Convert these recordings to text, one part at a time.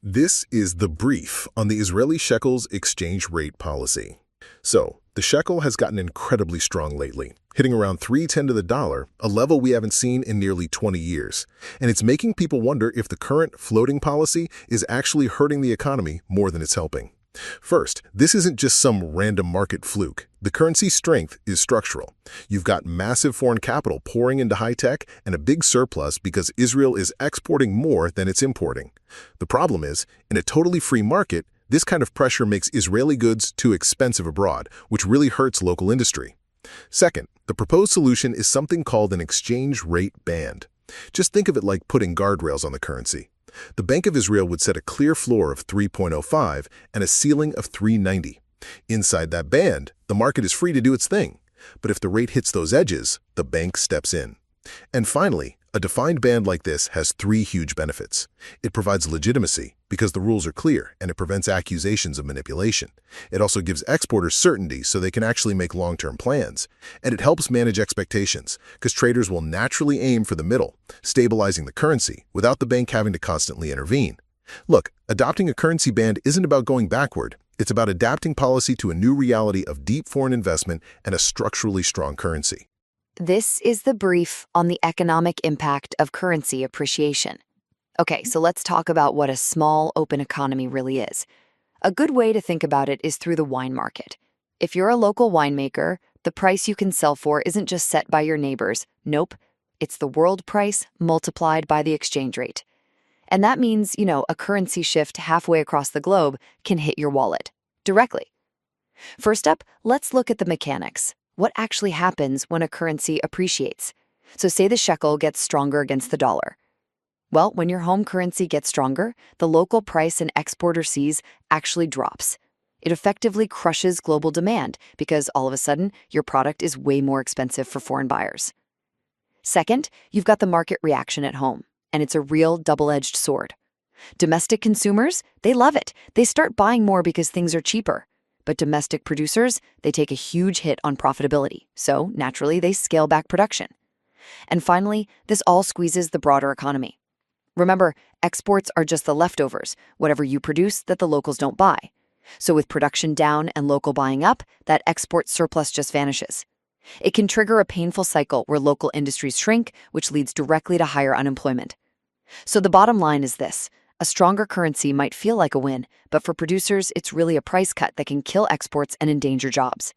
This is the brief on the Israeli shekel's exchange rate policy. So, the shekel has gotten incredibly strong lately, hitting around 3.10 to the dollar, a level we haven't seen in nearly 20 years. And it's making people wonder if the current floating policy is actually hurting the economy more than it's helping. First, this isn't just some random market fluke. The currency's strength is structural. You've got massive foreign capital pouring into high-tech and a big surplus because Israel is exporting more than it's importing. The problem is, in a totally free market, this kind of pressure makes Israeli goods too expensive abroad, which really hurts local industry. Second, the proposed solution is something called an exchange rate band. Just think of it like putting guardrails on the currency. The Bank of Israel would set a clear floor of 3.05 and a ceiling of 3.90. Inside that band, the market is free to do its thing. But if the rate hits those edges, the bank steps in. And finally, a defined band like this has three huge benefits. It provides legitimacy because the rules are clear and it prevents accusations of manipulation. It also gives exporters certainty so they can actually make long-term plans. And it helps manage expectations because traders will naturally aim for the middle, stabilizing the currency without the bank having to constantly intervene. Look, adopting a currency band isn't about going backward. It's about adapting policy to a new reality of deep foreign investment and a structurally strong currency. This is the brief on the economic impact of currency appreciation. Okay, so let's talk about what a small, open economy really is. A good way to think about it is through the wine market. If you're a local winemaker, the price you can sell for isn't just set by your neighbors. Nope, it's the world price multiplied by the exchange rate. And that means, a currency shift halfway across the globe can hit your wallet directly. First up, let's look at the mechanics. What actually happens when a currency appreciates? So say the shekel gets stronger against the dollar. Well, when your home currency gets stronger, the local price an exporter sees actually drops. It effectively crushes global demand because all of a sudden, your product is way more expensive for foreign buyers. Second, you've got the market reaction at home, and it's a real double-edged sword. Domestic consumers, they love it. They start buying more because things are cheaper. But domestic producers, they take a huge hit on profitability, so naturally they scale back production. And finally, this all squeezes the broader economy. Remember, exports are just the leftovers, whatever you produce that the locals don't buy. So with production down and local buying up, that export surplus just vanishes. It can trigger a painful cycle where local industries shrink, which leads directly to higher unemployment. So the bottom line is this. A stronger currency might feel like a win, but for producers, it's really a price cut that can kill exports and endanger jobs.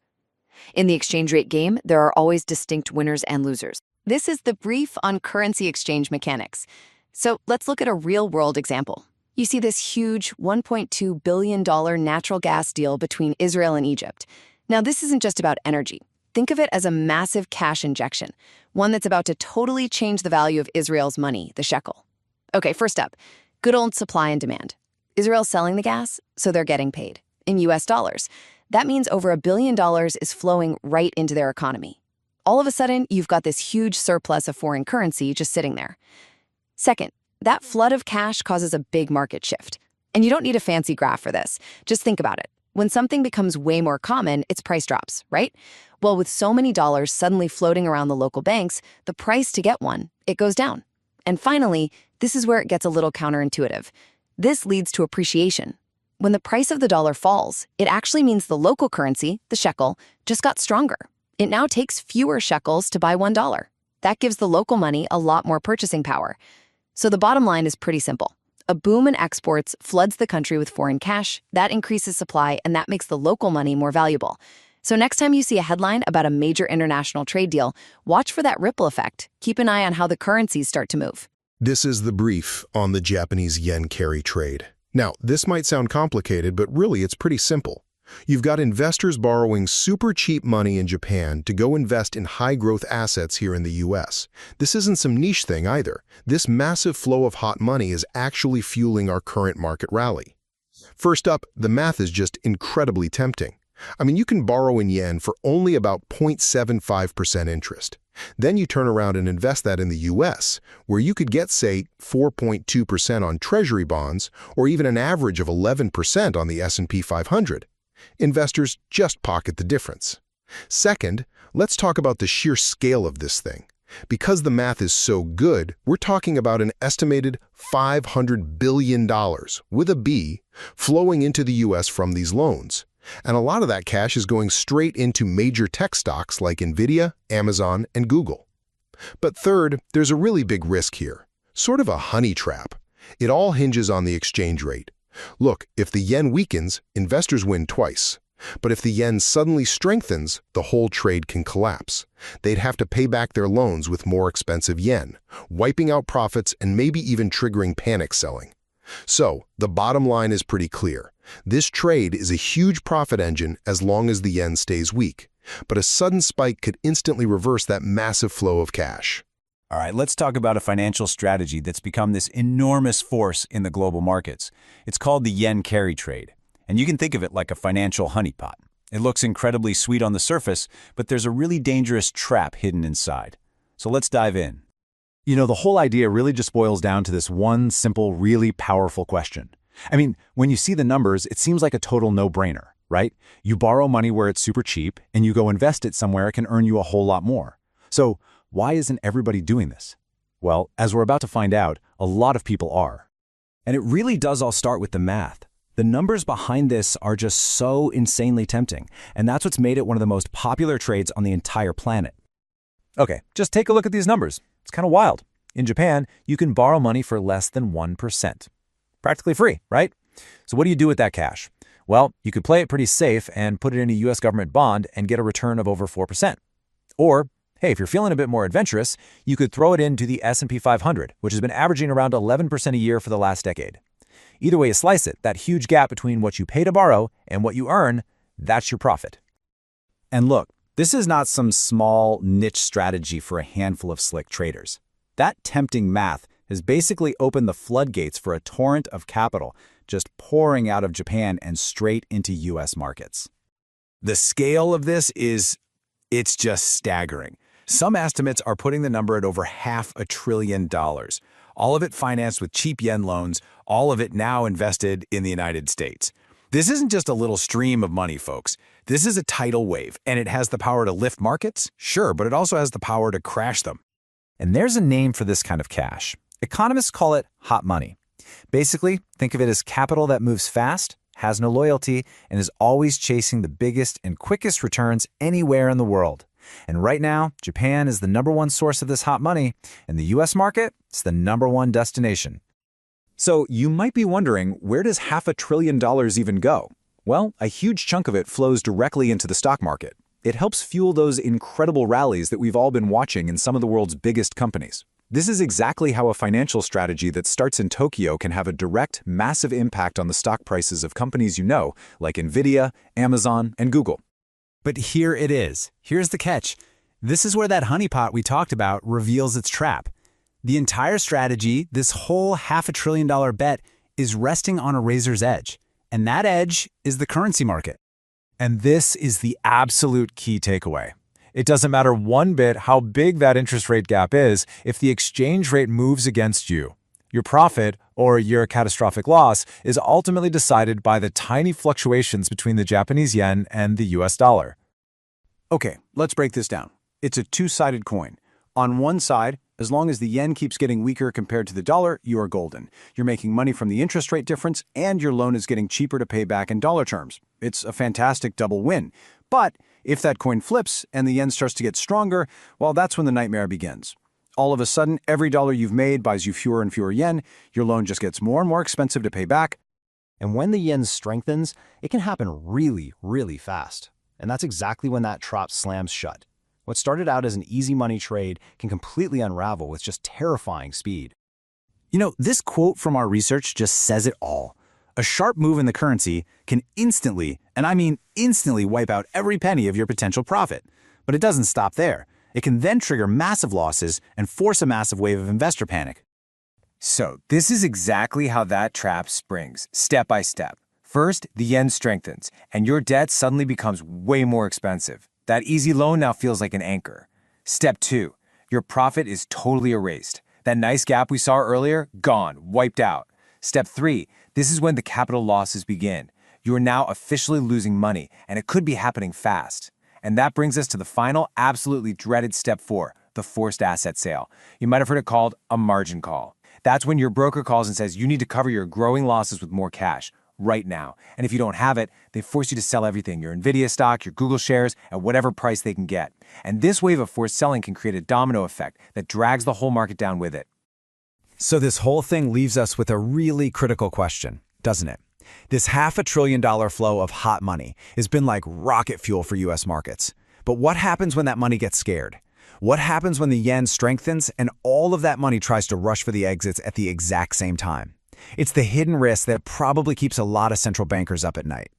In the exchange rate game, there are always distinct winners and losers. This is the brief on currency exchange mechanics. So let's look at a real-world example. You see this huge $1.2 billion natural gas deal between Israel and Egypt. Now, this isn't just about energy. Think of it as a massive cash injection, one that's about to totally change the value of Israel's money, the shekel. Okay, first up. Good old supply and demand. Israel's selling the gas, so they're getting paid in US dollars. That means over $1 billion is flowing right into their economy. All of a sudden, you've got this huge surplus of foreign currency just sitting there. Second, that flood of cash causes a big market shift. And you don't need a fancy graph for this. Just think about it. When something becomes way more common, its price drops, right? Well, with so many dollars suddenly floating around the local banks, the price to get one, it goes down. And finally, this is where it gets a little counterintuitive. This leads to appreciation. When the price of the dollar falls, it actually means the local currency, the shekel, just got stronger. It now takes fewer shekels to buy $1. That gives the local money a lot more purchasing power. So the bottom line is pretty simple. A boom in exports floods the country with foreign cash, that increases supply, and that makes the local money more valuable. So next time you see a headline about a major international trade deal, watch for that ripple effect. Keep an eye on how the currencies start to move. This is the brief on the Japanese yen carry trade. Now, this might sound complicated, but really it's pretty simple. You've got investors borrowing super cheap money in Japan to go invest in high-growth assets here in the US. This isn't some niche thing either. This massive flow of hot money is actually fueling our current market rally. First up, the math is just incredibly tempting. I mean, you can borrow in yen for only about 0.75% interest. Then you turn around and invest that in the US, where you could get, say, 4.2% on treasury bonds, or even an average of 11% on the S&P 500. Investors just pocket the difference. Second, let's talk about the sheer scale of this thing. Because the math is so good, we're talking about an estimated $500 billion, with a B, flowing into the U.S. from these loans. And a lot of that cash is going straight into major tech stocks like Nvidia, Amazon, and Google. But third, there's a really big risk here, sort of a honey trap. It all hinges on the exchange rate. Look, if the yen weakens, investors win twice. But if the yen suddenly strengthens, the whole trade can collapse. They'd have to pay back their loans with more expensive yen, wiping out profits and maybe even triggering panic selling. So, the bottom line is pretty clear. This trade is a huge profit engine as long as the yen stays weak. But a sudden spike could instantly reverse that massive flow of cash. All right, let's talk about a financial strategy that's become this enormous force in the global markets. It's called the yen carry trade. And you can think of it like a financial honeypot. It looks incredibly sweet on the surface, but there's a really dangerous trap hidden inside. So let's dive in. You know, the whole idea really just boils down to this one simple, really powerful question. I mean, when you see the numbers, it seems like a total no-brainer, right? You borrow money where it's super cheap, and you go invest it somewhere it can earn you a whole lot more. So why isn't everybody doing this? Well, as we're about to find out, a lot of people are. And it really does all start with the math. The numbers behind this are just so insanely tempting, and that's what's made it one of the most popular trades on the entire planet. Okay, just take a look at these numbers. It's kind of wild. In Japan, you can borrow money for less than 1%. Practically free, right? So what do you do with that cash? Well, you could play it pretty safe and put it in a US government bond and get a return of over 4%. Or, hey, if you're feeling a bit more adventurous, you could throw it into the S&P 500, which has been averaging around 11% a year for the last decade. Either way you slice it, that huge gap between what you pay to borrow and what you earn, that's your profit. And look, this is not some small niche strategy for a handful of slick traders. That tempting math has basically opened the floodgates for a torrent of capital just pouring out of Japan and straight into US markets. The scale of this it's just staggering. Some estimates are putting the number at over $500 billion. All of it financed with cheap yen loans, all of it now invested in the United States. This isn't just a little stream of money, folks. This is a tidal wave, and it has the power to lift markets, sure, but it also has the power to crash them. And there's a name for this kind of cash. Economists call it hot money. Basically, think of it as capital that moves fast, has no loyalty, and is always chasing the biggest and quickest returns anywhere in the world. And right now, Japan is the #1 source of this hot money, and the US market is the #1 destination. So you might be wondering, where does $500 billion even go? Well, a huge chunk of it flows directly into the stock market. It helps fuel those incredible rallies that we've all been watching in some of the world's biggest companies. This is exactly how a financial strategy that starts in Tokyo can have a direct, massive impact on the stock prices of companies you know, like Nvidia, Amazon, and Google. But here it is. Here's the catch. This is where that honeypot we talked about reveals its trap. The entire strategy, this whole $500 billion bet, is resting on a razor's edge. And that edge is the currency market. And this is the absolute key takeaway. It doesn't matter one bit how big that interest rate gap is if the exchange rate moves against you. Your profit, or your catastrophic loss, is ultimately decided by the tiny fluctuations between the Japanese yen and the US dollar. Okay, let's break this down. It's a two-sided coin. On one side, as long as the yen keeps getting weaker compared to the dollar, you are golden. You're making money from the interest rate difference, and your loan is getting cheaper to pay back in dollar terms. It's a fantastic double win. But if that coin flips and the yen starts to get stronger, well, that's when the nightmare begins. All of a sudden, every dollar you've made buys you fewer and fewer yen, your loan just gets more and more expensive to pay back. And when the yen strengthens, it can happen really, really fast. And that's exactly when that trap slams shut. What started out as an easy money trade can completely unravel with just terrifying speed. You know, this quote from our research just says it all. A sharp move in the currency can instantly, and I mean instantly, wipe out every penny of your potential profit. But it doesn't stop there. It can then trigger massive losses and force a massive wave of investor panic. So this is exactly how that trap springs, step by step. First, the yen strengthens, and your debt suddenly becomes way more expensive. That easy loan now feels like an anchor. Step 2, your profit is totally erased. That nice gap we saw earlier, gone, wiped out. Step 3, this is when the capital losses begin. You are now officially losing money, and it could be happening fast. And that brings us to the final, absolutely dreaded step 4, the forced asset sale. You might have heard it called a margin call. That's when your broker calls and says you need to cover your growing losses with more cash right now. And if you don't have it, they force you to sell everything, your Nvidia stock, your Google shares, at whatever price they can get. And this wave of forced selling can create a domino effect that drags the whole market down with it. So this whole thing leaves us with a really critical question, doesn't it? This $500 billion flow of hot money has been like rocket fuel for U.S. markets. But what happens when that money gets scared? What happens when the yen strengthens and all of that money tries to rush for the exits at the exact same time? It's the hidden risk that probably keeps a lot of central bankers up at night.